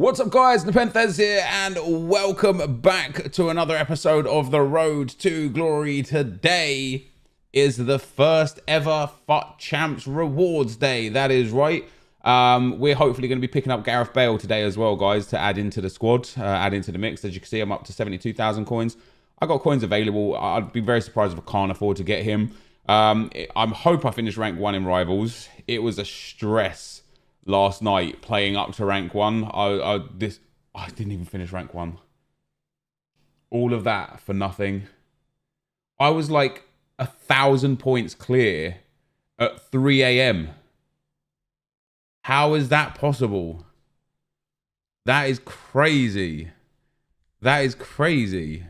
What's up guys, NepentheZ here and welcome back to another episode of The Road to Glory. Today is the first ever FUT Champs Rewards Day, that is right. We're hopefully going to be picking up Gareth Bale today as well guys to add into the squad, add into the mix. As you can see I'm up to 72,000 coins. I got coins available. I'd be very surprised if I can't afford to get him. I hope I finish rank 1 in Rivals. It was a stress last night playing up to rank 1. I didn't even finish rank 1. All of that for nothing. I was like 1,000 points clear at 3 a.m. How is that possible? That is crazy. That is crazy.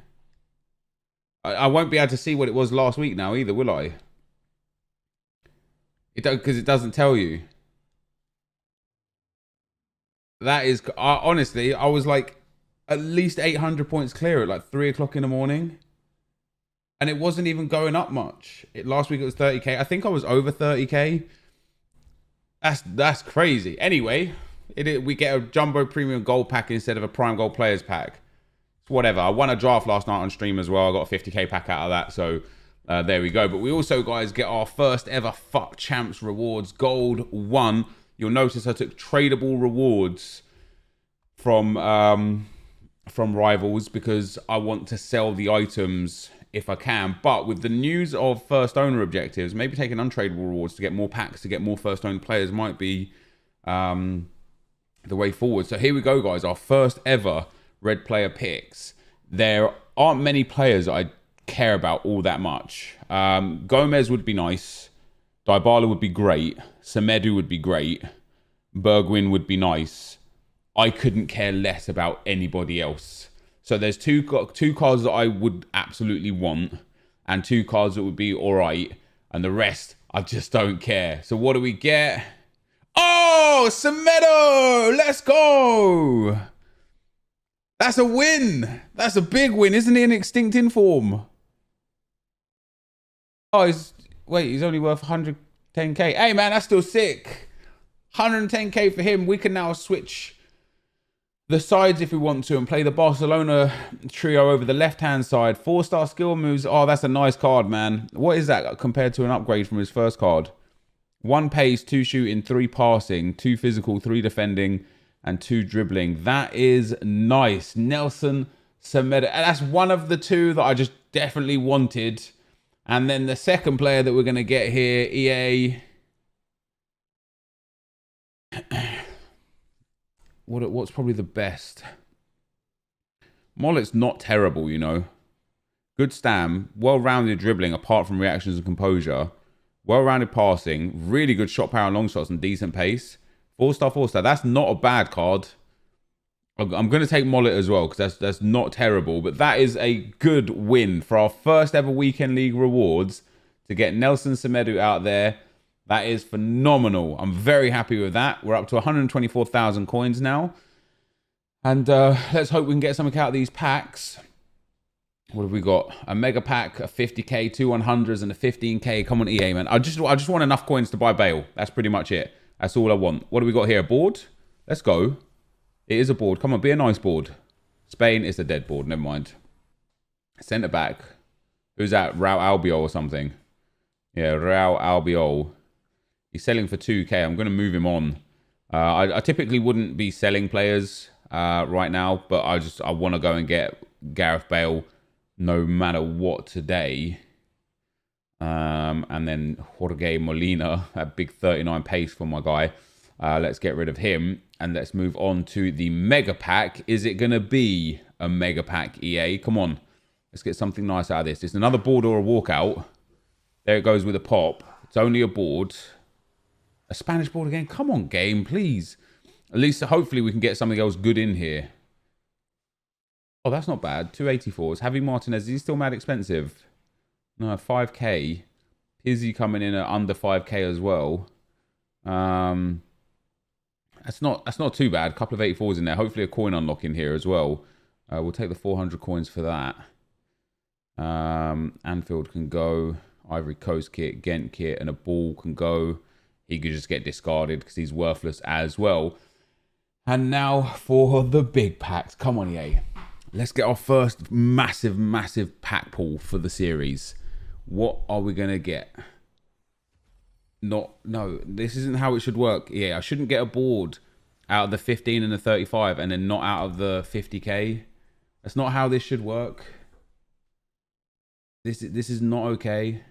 I won't be able to see what it was last week now either, will I? Because it doesn't tell you. That is, honestly, I was like at least 800 points clear at like 3 o'clock in the morning. And it wasn't even going up much. Last week it was 30k. I think I was over 30k. That's crazy. Anyway, we get a Jumbo Premium Gold pack instead of a Prime Gold Players pack. Whatever. I won a draft last night on stream as well. I got a 50k pack out of that. So there we go. But we also, guys, get our first ever FUT Champs Rewards Gold 1. You'll notice I took tradable rewards from Rivals because I want to sell the items if I can. But with the news of first owner objectives, maybe taking untradeable rewards to get more packs, to get more first owner players might be the way forward. So here we go, guys. Our first ever red player picks. There aren't many players I care about all that much. Gomez would be nice. Dybala would be great. Semedo would be great. Bergwijn would be nice. I couldn't care less about anybody else. So there's two cards that I would absolutely want and 2 cards that would be all right. And the rest, I just don't care. So what do we get? Oh, Semedo! Let's go! That's a win. That's a big win. Isn't he an extinct inform? Oh, he's only worth 110k. Hey, man, that's still sick. 110k for him. We can now switch the sides if we want to and play the Barcelona trio over the left-hand side. 4-star skill moves. Oh, that's a nice card, man. What is that compared to an upgrade from his first card? 1 pace, 2 shooting, 3 passing, 2 physical, 3 defending, and 2 dribbling. That is nice. Nelson Semedo. That's one of the 2 that I just definitely wanted. And then the second player that we're going to get here, EA. What's probably the best? Mollet's not terrible, you know. Good stam. Well-rounded dribbling apart from reactions and composure. Well-rounded passing. Really good shot power and long shots and decent pace. 4-star, 4-star. That's not a bad card. I'm going to take Mollet as well because that's not terrible. But that is a good win for our first ever Weekend League rewards to get Nelson Semedo out there. That is phenomenal. I'm very happy with that. We're up to 124,000 coins now. And let's hope we can get something out of these packs. What have we got? A mega pack, a 50k, 2 100s, and a 15k. Come on, EA, man. I just want enough coins to buy Bale. That's pretty much it. That's all I want. What do we got here? A board? Let's go. It is a board. Come on, be a nice board. Spain is a dead board. Never mind. Centre back. Who's that? Raul Albiol or something. Yeah, Raul Albiol. He's selling for 2k. I'm going to move him on. I typically wouldn't be selling players right now, but I want to go and get Gareth Bale no matter what today. And then Jorge Molina, that big 39 pace for my guy. Let's get rid of him and let's move on to the mega pack. Is it going to be a mega pack, EA? Come on. Let's get something nice out of this. It's another board or a walkout. There it goes with a pop. It's only a board. A Spanish board again. Come on, game, please. At least hopefully we can get something else good in here. Oh, that's not bad. 284s. Javi Martinez. Is he still mad expensive? No, 5k. Izzy coming in at under 5k as well. That's not too bad. A couple of 84s in there. Hopefully a coin unlock in here as well. We'll take the 400 coins for that. Anfield can go. Ivory Coast kit, Ghent kit, and a ball can go. He could just get discarded because he's worthless as well. And now for the big packs. Come on, EA. Let's get our first massive, massive pack pull for the series. What are we going to get? No, this isn't how it should work. Yeah, I shouldn't get a board out of the 15 and the 35 and then not out of the 50k. That's not how this should work. This is not okay.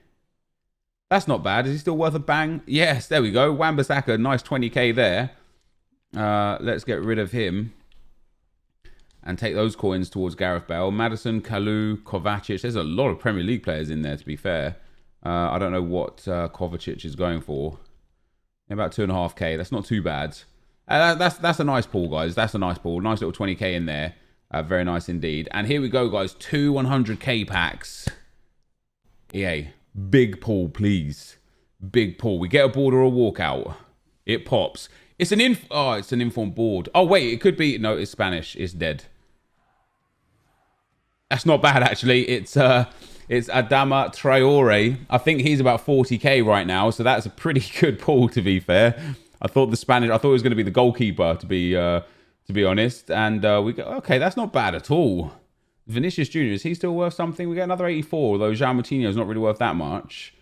That's not bad. Is he still worth a bang? Yes, there we go. Wan-Bissaka, nice 20k there. Let's get rid of him and take those coins towards Gareth Bale. Maddison, Kalu, Kovacic. There's a lot of Premier League players in there, to be fair. I don't know what Kovacic is going for. About 2.5k. That's not too bad. That's a nice pull, guys. That's a nice pull. Nice little 20k in there. Very nice indeed. And here we go, guys. 2 100k packs. EA, big pull, please. Big pull. We get a board or a walkout. It pops. It's an informed board. Oh wait, it could be. No, it's Spanish. It's dead. That's not bad actually. It's Adama Traore. I think he's about 40k right now, so that's a pretty good pull, to be fair. I thought it was going to be the goalkeeper, to be honest. And we go, okay, that's not bad at all. Vinicius Jr., is he still worth something? We get another 84, although Jean Moutinho's not really worth that much.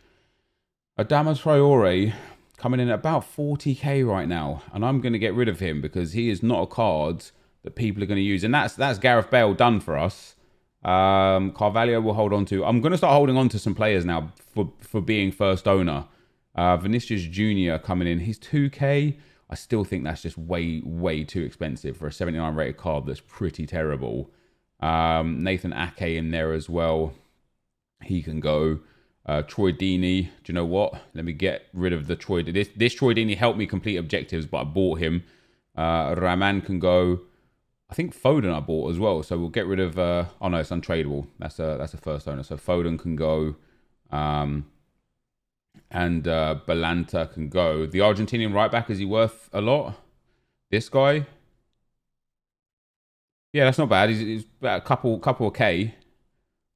Adama Traore coming in at about 40k right now, and I'm going to get rid of him because he is not a card that people are going to use. And that's Gareth Bale done for us. Carvalho will hold on to. I'm going to start holding on to some players now for being first owner. Vinicius Jr. coming in. He's 2k. I still think that's just way too expensive for a 79 rated card. That's pretty terrible. Nathan Ake in there as well. He can go. Troy Deeney. Do you know what? Let me get rid of the Troy. This Troy Deeney helped me complete objectives, but I bought him. Rahman can go. I think Foden I bought as well, so we'll get rid of. Oh no, it's untradeable. That's a first owner. So Foden can go, and Balanta can go. The Argentinian right back, is he worth a lot? This guy. Yeah, that's not bad. He's about a couple of K.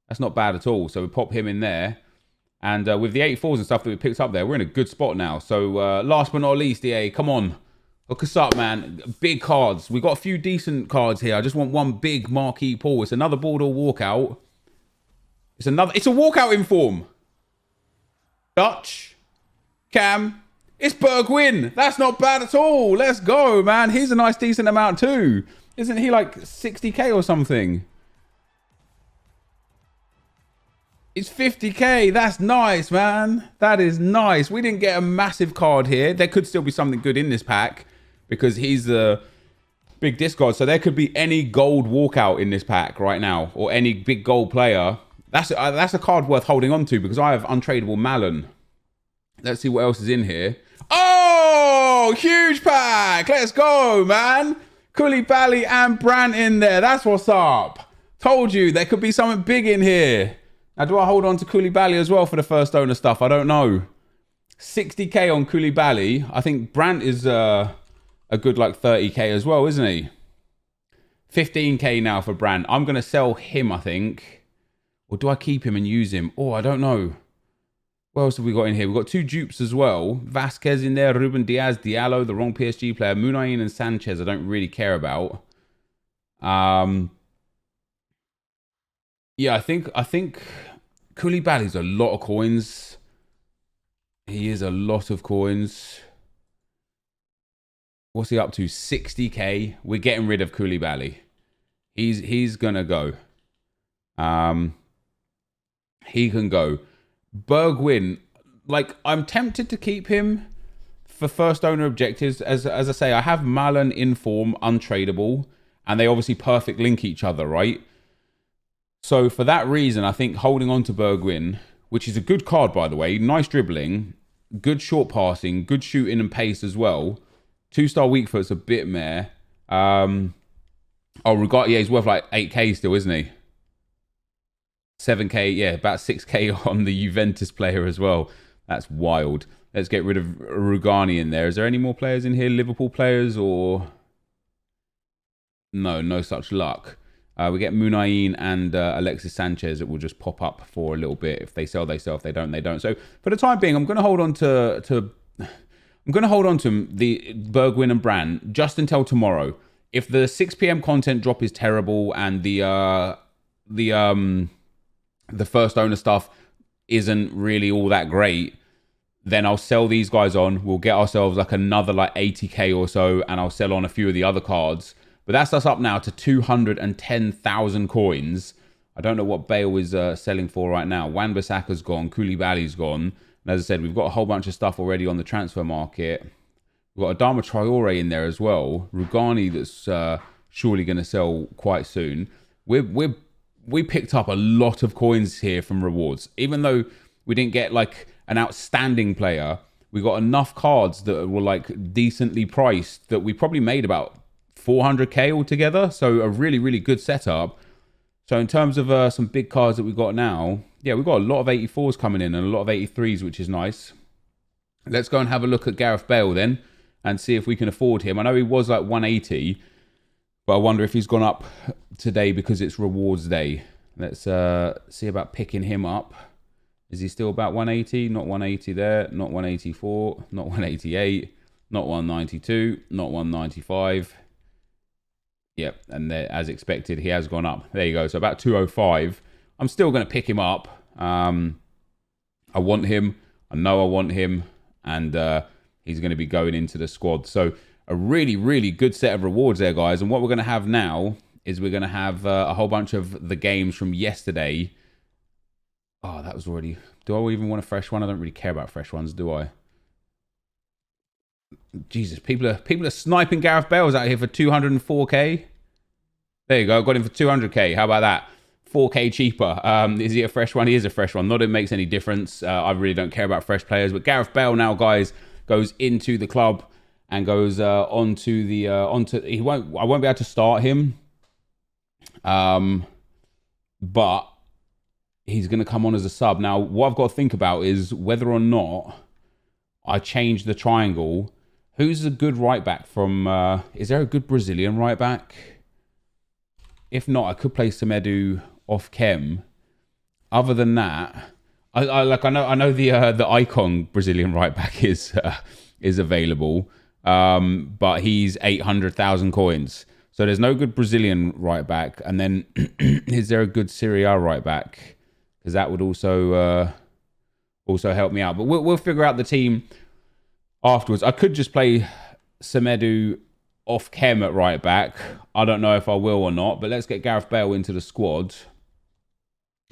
That's not bad at all. So we pop him in there, and with the 84s and stuff that we picked up there, we're in a good spot now. So last but not least, EA, come on. Hook us up, man. Big cards. We got a few decent cards here. I just want one big marquee pull. It's another board or walkout. It's a walkout in form. Dutch. Cam. It's Bergwijn. That's not bad at all. Let's go, man. Here's a nice decent amount too. Isn't he like 60k or something? It's 50k. That's nice, man. That is nice. We didn't get a massive card here. There could still be something good in this pack, because he's the big discard. So there could be any gold walkout in this pack right now, or any big gold player. That's a card worth holding on to, because I have untradeable Malin. Let's see what else is in here. Oh, huge pack. Let's go, man. Koulibaly and Brandt in there. That's what's up. Told you there could be something big in here. Now, do I hold on to Koulibaly as well for the first owner stuff? I don't know. 60k on Koulibaly. I think Brandt is a good like 30k as well, isn't he? 15k now for Brandt. I'm going to sell him, I think. Or do I keep him and use him? Oh, I don't know. What else have we got in here? We've got 2 dupes as well. Vasquez in there. Ruben Diaz, Diallo, the wrong PSG player. Munayin and Sanchez I don't really care about. Yeah, I think Koulibaly's a lot of coins. He is a lot of coins. What's he up to? 60k. We're getting rid of Koulibaly. He's gonna go. He can go. Bergwijn, like, I'm tempted to keep him for first owner objectives. As I say, I have Malin in form, untradeable, and they obviously perfect link each other, right? So for that reason, I think holding on to Bergwijn, which is a good card, by the way, nice dribbling, good short passing, good shooting and pace as well. 2-star weak foot's a bit meh. Yeah, he's worth like 8k still, isn't he? 7k, yeah, about 6k on the Juventus player as well. That's wild. Let's get rid of Rugani in there. Is there any more players in here? Liverpool players or... No such luck. We get Munayin and Alexis Sanchez that will just pop up for a little bit. If they sell, they sell. If they don't, they don't. So for the time being, I'm going to hold on to the Bergwijn and Brandt just until tomorrow. if the 6 p.m. content drop is terrible and the first owner stuff isn't really all that great, then I'll sell these guys on. We'll get ourselves like another like 80k or so, and I'll sell on a few of the other cards. But that's us up now to 210,000 coins. I don't know what Bale is selling for right now. Wan-Bissaka's gone. Koulibaly's gone. And as I said, we've got a whole bunch of stuff already on the transfer market. We've got Adama Traore in there as well. Rugani that's surely going to sell quite soon. We picked up a lot of coins here from rewards. Even though we didn't get like an outstanding player, we got enough cards that were like decently priced that we probably made about 400k altogether. So a really, really good setup. So in terms of some big cards that we got now, yeah, we've got a lot of 84s coming in and a lot of 83s, which is nice. Let's go and have a look at Gareth Bale then and see if we can afford him. I know he was like 180, but I wonder if he's gone up today because it's rewards day. Let's see about picking him up. Is he still about 180? Not 180 there. Not 184. Not 188. Not 192. Not 195. Yep, and there, as expected, he has gone up. There you go. So about 205. I'm still going to pick him up. I want him. I know I want him. And he's going to be going into the squad. So a really, really good set of rewards there, guys. And what we're going to have now is we're going to have a whole bunch of the games from yesterday. Oh, that was already... Do I even want a fresh one? I don't really care about fresh ones, do I? Jesus, people are sniping Gareth Bales out here for 204k. There you go. Got him for 200k. How about that? 4k cheaper. Is he a fresh one? He is a fresh one. Not that it makes any difference. I really don't care about fresh players. But Gareth Bale now, guys, goes into the club and goes onto the I won't be able to start him. But he's going to come on as a sub. Now, what I've got to think about is whether or not I change the triangle. Who's a good right back from... is there a good Brazilian right back? If not, I could play Semedo off Chem. Other than that, I know the icon Brazilian right back is available, but he's 800,000 coins. So there's no good Brazilian right back. And then is there a good Serie A right back? Because that would also help me out. But we'll figure out the team afterwards. I could just play Semedo off Chem at right back. I don't know if I will or not, but let's get Gareth Bale into the squad.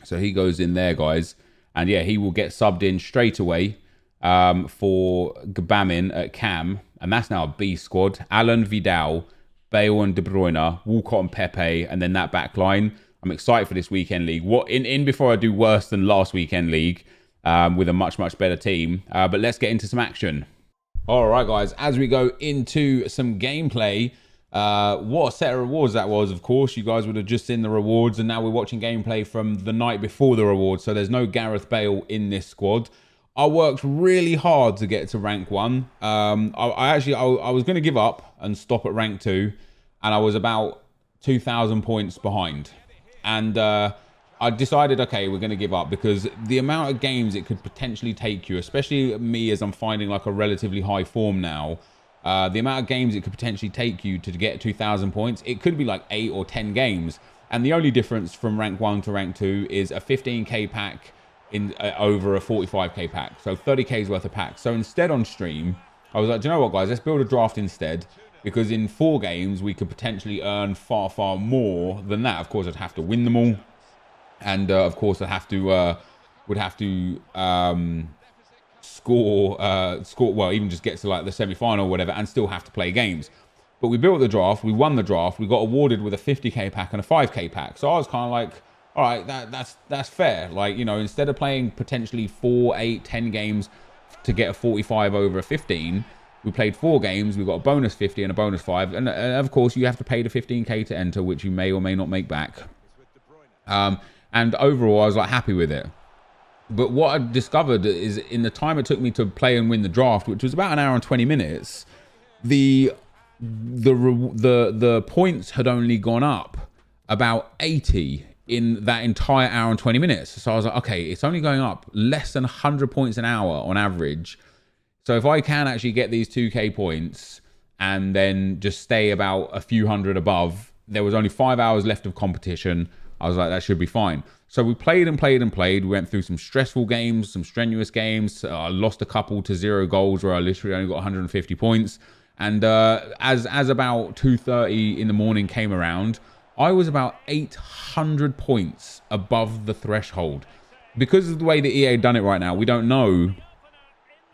So he goes in there, guys. And yeah, he will get subbed in straight away for Gbamin at Cam. And that's now a B squad. Alan, Vidal, Bale and De Bruyne, Walcott and Pepe, and then that back line. I'm excited for this weekend league. What in before I do worse than last weekend league with a much, much better team. But let's get into some action. All right, guys, as we go into some gameplay, what a set of rewards that was. Of course, you guys would have just seen the rewards, and now we're watching gameplay from the night before the rewards. So there's no Gareth Bale in this squad. I worked really hard to get to rank 1. I was going to give up and stop at rank 2, and I was about 2,000 points behind. And I decided, okay, we're going to give up because the amount of games it could potentially take you, especially me as I'm finding like a relatively high form now, the amount of games it could potentially take you to get 2,000 points, it could be like 8 or 10 games. And the only difference from rank 1 to rank 2 is a 15k pack in over a 45k pack. So 30k's worth of packs. So instead on stream, I was like, do you know what, guys, let's build a draft instead. Because in 4 games, we could potentially earn far, far more than that. Of course, I'd have to win them all. And of course, I'd have to score, well, even just get to like the semi-final or whatever, and still have to play games. But we built the draft, we won the draft, we got awarded with a 50k pack and a 5k pack. So I was kind of like, all right, that's fair. Like, you know, instead of playing potentially 4, 8, 10 games to get a 45 over a 15, we played 4 games, we got a bonus 50 and a bonus 5. And of course, you have to pay the 15k to enter, which you may or may not make back. And overall, I was like happy with it. But what I discovered is in the time it took me to play and win the draft, which was about an hour and 20 minutes, the points had only gone up about 80 in that entire hour and 20 minutes. So I was like, okay, it's only going up less than 100 points an hour on average. So if I can actually get these 2k points and then just stay about a few hundred above. There was only 5 hours left of competition. I was like, that should be fine. So we played and played and played. We went through some stressful games, some strenuous games. I lost a couple to 0 goals where I literally only got 150 points. And as about 2:30 in the morning came around, I was about 800 points above the threshold. Because of the way that EA done it right now, we don't know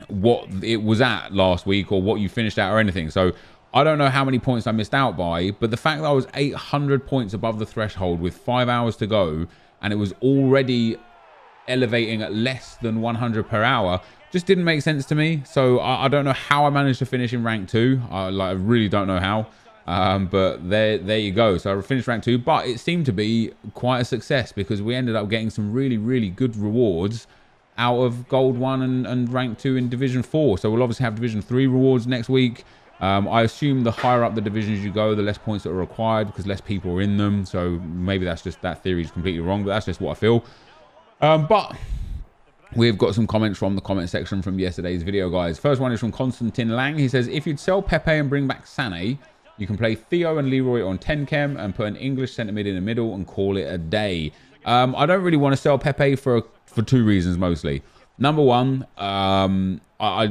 what it was at last week or what you finished at or anything. So I don't know how many points I missed out by, but the fact that I was 800 points above the threshold with 5 hours to go, and it was already elevating at less than 100 per hour, just didn't make sense to me. So I don't know how I managed to finish in rank 2. I really don't know how. But there you go. So I finished rank 2, but it seemed to be quite a success because we ended up getting some really, really good rewards out of Gold 1 and rank 2 in Division 4. So we'll obviously have Division 3 rewards next week. I assume the higher up the divisions you go, the less points that are required because less people are in them. So maybe that's just, that theory is completely wrong, but that's just what I feel. But we've got some comments from the comment section from yesterday's video, guys. First one is from Constantine Lang. He says, if you'd sell Pepe and bring back Sané, you can play Theo and Leroy on 10 chem and put an English centre mid in the middle and call it a day. I don't really want to sell Pepe for 2 reasons mostly. Number one,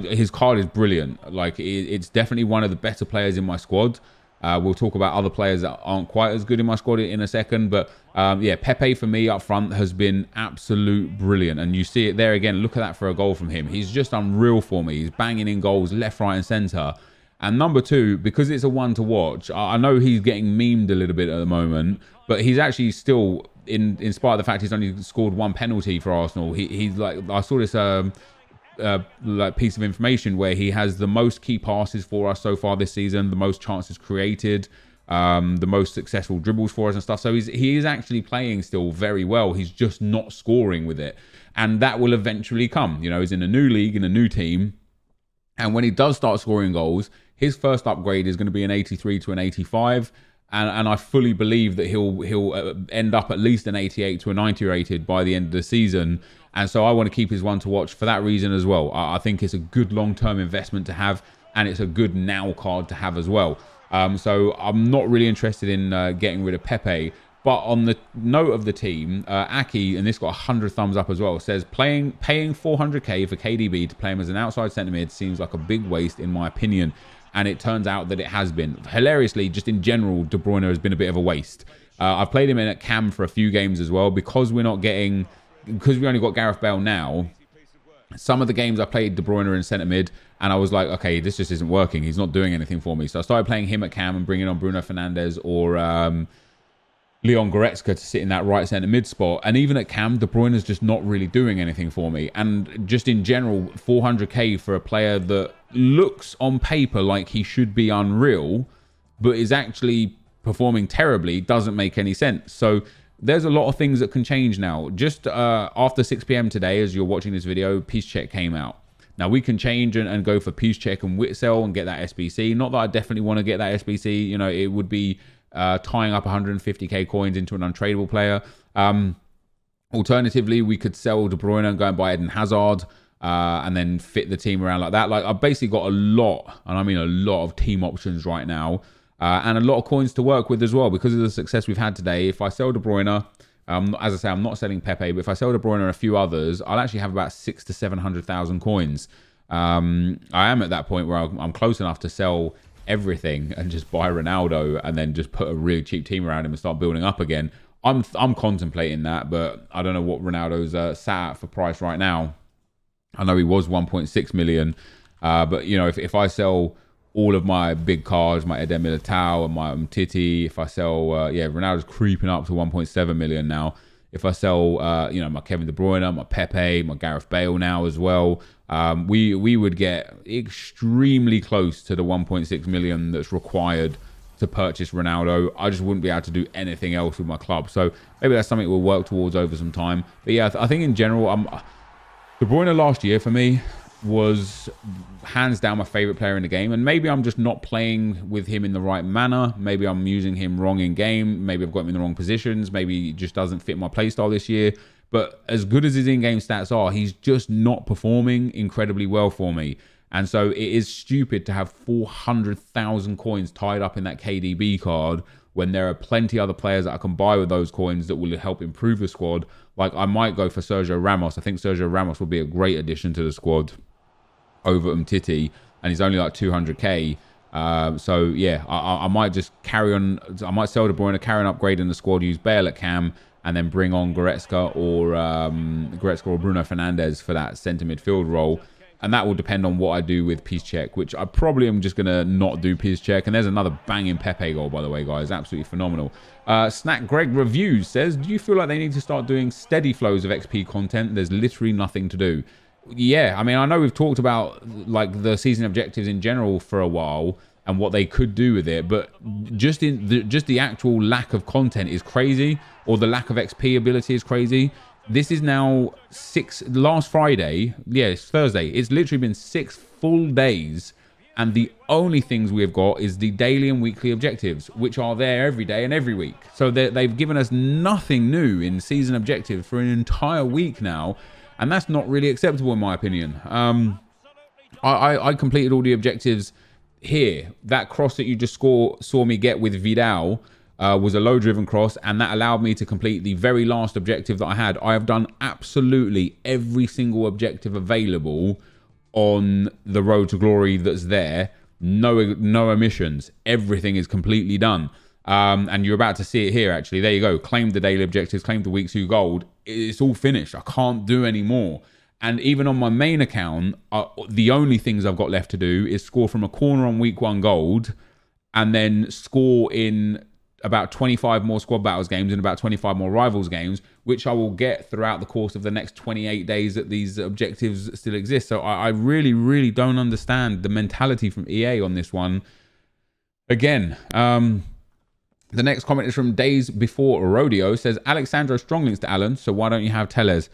his card is brilliant. Like, it's definitely one of the better players in my squad. We'll talk about other players that aren't quite as good in my squad in a second. But yeah, Pepe for me up front has been absolute brilliant. And you see it there again. Look at that for a goal from him. He's just unreal for me. He's banging in goals left, right and centre. And number two, because it's a one to watch, I know he's getting memed a little bit at the moment, but he's actually still, in spite of the fact he's only scored 1 penalty for Arsenal, he's like, I saw this like piece of information where he has the most key passes for us so far this season, the most chances created, the most successful dribbles for us and stuff. So he is actually playing still very well. He's just not scoring with it. And that will eventually come. You know, he's in a new league, in a new team. And when he does start scoring goals, his first upgrade is going to be an 83 to an 85. And I fully believe that he'll end up at least an 88 to a 90 rated by the end of the season. And so I want to keep his one to watch for that reason as well. I think it's a good long-term investment to have, and it's a good now card to have as well. So I'm not really interested in getting rid of Pepe. But on the note of the team, Aki, and this got 100 thumbs up as well, says paying 400k for KDB to play him as an outside centre mid seems like a big waste in my opinion. And it turns out that it has been. Hilariously, just in general, De Bruyne has been a bit of a waste. I've played him in at cam for a few games as well because we only got Gareth Bale now. Some of the games I played De Bruyne in centre mid, and I was like, okay, this just isn't working. He's not doing anything for me. So I started playing him at cam and bringing on Bruno Fernandes or Leon Goretzka to sit in that right centre mid spot. And even at cam, De Bruyne is just not really doing anything for me. And just in general, 400k for a player that looks on paper like he should be unreal, but is actually performing terribly, doesn't make any sense. So there's a lot of things that can change now. Just after 6 p.m. today, as you're watching this video, Peace Check came out. Now we can change and go for Peace Check and Witsel and get that SBC. Not that I definitely want to get that SBC. You know, it would be tying up 150k coins into an untradeable player. Alternatively, we could sell De Bruyne and go and buy Eden Hazard and then fit the team around like that. Like, I've basically got a lot, and I mean a lot of team options right now. And a lot of coins to work with as well because of the success we've had today. If I sell De Bruyne, as I say, I'm not selling Pepe, but if I sell De Bruyne and a few others, I'll actually have about 600,000 to 700,000 coins. I am at that point where I'm close enough to sell everything and just buy Ronaldo and then just put a really cheap team around him and start building up again. I'm contemplating that, but I don't know what Ronaldo's sat at for price right now. I know he was 1.6 million, but you know, if I sell all of my big cards, my Eden Militao and my Umtiti, if I sell, Ronaldo's creeping up to 1.7 million now. If I sell, my Kevin De Bruyne, my Pepe, my Gareth Bale now as well, we would get extremely close to the 1.6 million that's required to purchase Ronaldo. I just wouldn't be able to do anything else with my club. So maybe that's something we'll work towards over some time. But yeah, I think in general, De Bruyne last year for me was hands down my favorite player in the game, and maybe I'm just not playing with him in the right manner. Maybe I'm using him wrong in game. Maybe I've got him in the wrong positions. Maybe he just doesn't fit my playstyle this year. But as good as his in-game stats are, he's just not performing incredibly well for me. And so it is stupid to have 400,000 coins tied up in that KDB card when there are plenty other players that I can buy with those coins that will help improve the squad. Like, I might go for Sergio Ramos. I think Sergio Ramos will be a great addition to the squad over Umtiti, and he's only like 200k. So yeah, I might just carry on. I might sell De Bruyne, carry on upgrading the squad, use Bale at cam, and then bring on Goretzka or Bruno Fernandes for that centre midfield role. And that will depend on what I do with Piszczek, which I probably am just going to not do Piszczek. And there's another banging Pepe goal, by the way, guys. Absolutely phenomenal. Snack Greg Reviews says, do you feel like they need to start doing steady flows of XP content? There's literally nothing to do. Yeah, I mean, I know we've talked about like the season objectives in general for a while and what they could do with it, but just the actual lack of content is crazy, or the lack of XP ability is crazy. This is now last Friday, yeah, it's Thursday. It's literally been 6 full days, and the only things we've got is the daily and weekly objectives, which are there every day and every week. So they've given us nothing new in season objectives for an entire week now, and that's not really acceptable in my opinion. I completed all the objectives here. That cross that you just saw me get with Vidal was a low-driven cross, and that allowed me to complete the very last objective that I had. I have done absolutely every single objective available on the road to glory that's there. No omissions. Everything is completely done. And you're about to see it here, actually. There you go. Claimed the daily objectives, claimed the week 2 gold. It's all finished. I can't do any more. And even on my main account, the only things I've got left to do is score from a corner on week 1 gold, and then score in about 25 more squad battles games and about 25 more rivals games, which I will get throughout the course of the next 28 days that these objectives still exist. So I really, really don't understand the mentality from EA on this one. Again, the next comment is from Days Before Rodeo. Says, Alexandro strong links to Alan, so why don't you have Tellez?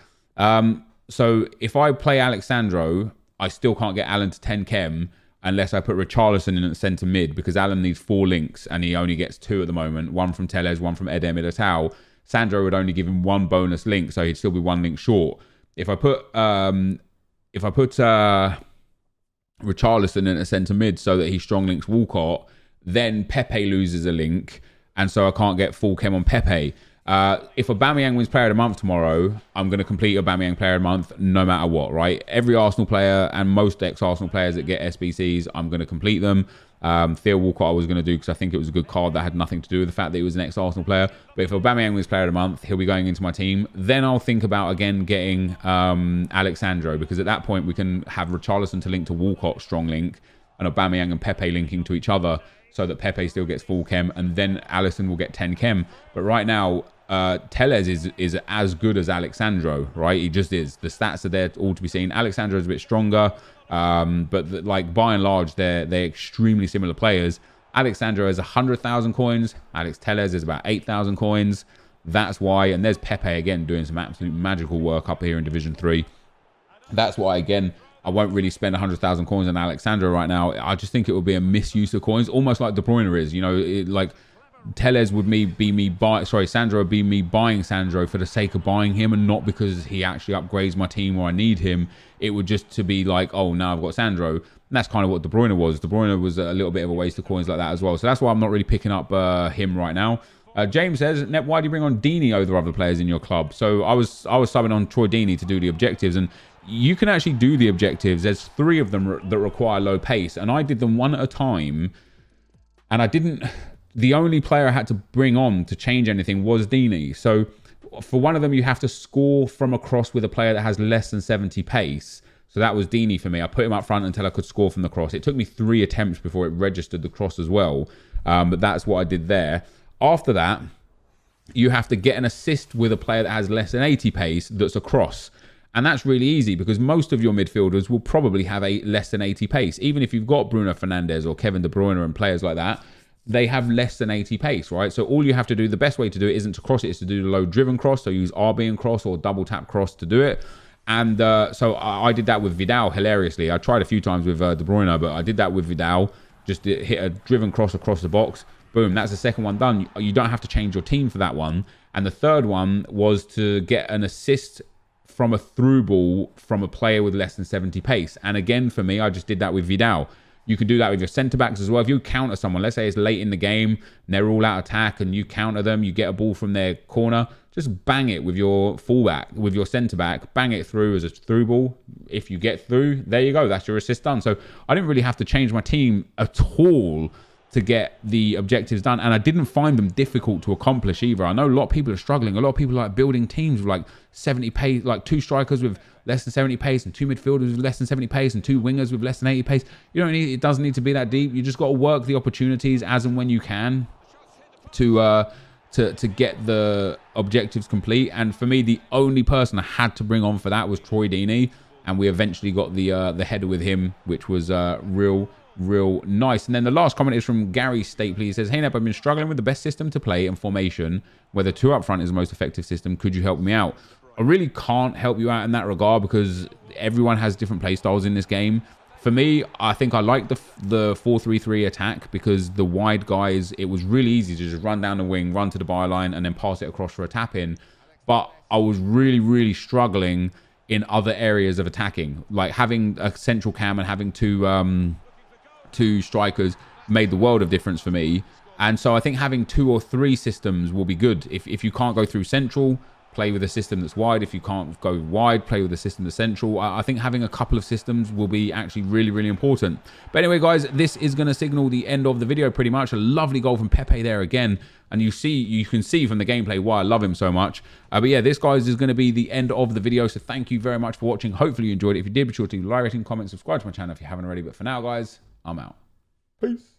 So if I play Alexandro, I still can't get Alan to 10 chem unless I put Richarlison in at centre mid, because Alan needs 4 links and he only gets 2 at the moment. 1 from Tellez, 1 from Eder Militao. Sandro would only give him 1 bonus link, so he'd still be 1 link short. If I put Richarlison in at centre mid so that he strong links Walcott, then Pepe loses a link, and so I can't get full chem on Pepe. If Aubameyang wins Player of the Month tomorrow, I'm going to complete Aubameyang Player of the Month no matter what, right? Every Arsenal player and most ex-Arsenal players that get SBCs, I'm going to complete them. Theo Walcott I was going to do because I think it was a good card that had nothing to do with the fact that he was an ex-Arsenal player. But if Aubameyang wins Player of the Month, he'll be going into my team. Then I'll think about, again, getting Alexandro, because at that point we can have Richarlison to link to Walcott, strong link, and Aubameyang and Pepe linking to each other so that Pepe still gets full chem, and then Alisson will get 10 chem. But right now, Tellez is as good as Alexandro, right? He just is. The stats are there all to be seen. Alexandro is a bit stronger, but like by and large, they're extremely similar players. Alexandro has 100,000 coins. Alex Tellez is about 8,000 coins. That's why. And there's Pepe again doing some absolute magical work up here in Division 3. That's why, again, I won't really spend 100,000 coins on Alexandro right now. I just think it would be a misuse of coins, almost like De Bruyne is. You know, like Tellez would Sandro would be me buying Sandro for the sake of buying him, and not because he actually upgrades my team or I need him. It would just to be like, oh, now I've got Sandro. And that's kind of what De Bruyne was. De Bruyne was a little bit of a waste of coins like that as well. So that's why I'm not really picking up him right now. James says, Nep, why do you bring on Deeney over other players in your club? So I was subbing on Troy Deeney to do the objectives, and you can actually do the objectives. There's 3 of them that require low pace, and I did them one at a time, and I didn't. The only player I had to bring on to change anything was Deeney. So for one of them, you have to score from a cross with a player that has less than 70 pace. So that was Deeney for me. I put him up front until I could score from the cross. It took me 3 attempts before it registered the cross as well. But that's what I did there. After that, you have to get an assist with a player that has less than 80 pace that's a cross. And that's really easy because most of your midfielders will probably have a less than 80 pace. Even if you've got Bruno Fernandes or Kevin De Bruyne and players like that, they have less than 80 pace, right? So all you have to do, the best way to do it isn't to cross it, is to do the low driven cross. So use RB and cross or double tap cross to do it. And so I did that with Vidal hilariously. I tried a few times with De Bruyne, but I did that with Vidal. Just hit a driven cross across the box. Boom, that's the second one done. You don't have to change your team for that one. And the third one was to get an assist from a through ball from a player with less than 70 pace. And again, for me, I just did that with Vidal. You can do that with your centre-backs as well. If you counter someone, let's say it's late in the game, and they're all out attack, and you counter them, you get a ball from their corner, just bang it with your fullback, with your centre-back, bang it through as a through ball. If you get through, there you go. That's your assist done. So I didn't really have to change my team at all to get the objectives done. And I didn't find them difficult to accomplish either. I know a lot of people are struggling. A lot of people like building teams with like 70 pace, like 2 strikers with less than 70 pace and 2 midfielders with less than 70 pace and 2 wingers with less than 80 pace. You don't need, it doesn't need to be that deep. You just got to work the opportunities as and when you can to get the objectives complete. And for me, the only person I had to bring on for that was Troy Deeney, and we eventually got the header with him, which was real nice. And then the last comment is from Gary Stapley. He says, "Hey Nep, I've been struggling with the best system to play and formation, whether 2 up front is the most effective system. Could you help me out?" I really can't help you out in that regard because everyone has different play styles in this game. For me, I think I like the 4-3-3 attack because the wide guys, it was really easy to just run down the wing, run to the byline, and then pass it across for a tap in. But I was really struggling in other areas of attacking, like having a central cam and having two strikers made the world of difference for me. And so I think having 2 or 3 systems will be good. If you can't go through central, play with a system that's wide. If you can't go wide, play with a system that's central. I think having a couple of systems will be actually really important. But anyway, guys, this is going to signal the end of the video pretty much. A lovely goal from Pepe there again. And you can see from the gameplay why I love him so much. But yeah, this, guys, is going to be the end of the video. So thank you very much for watching. Hopefully you enjoyed it. If you did, be sure to like, rating, comment, subscribe to my channel if you haven't already. But for now, guys, I'm out. Peace.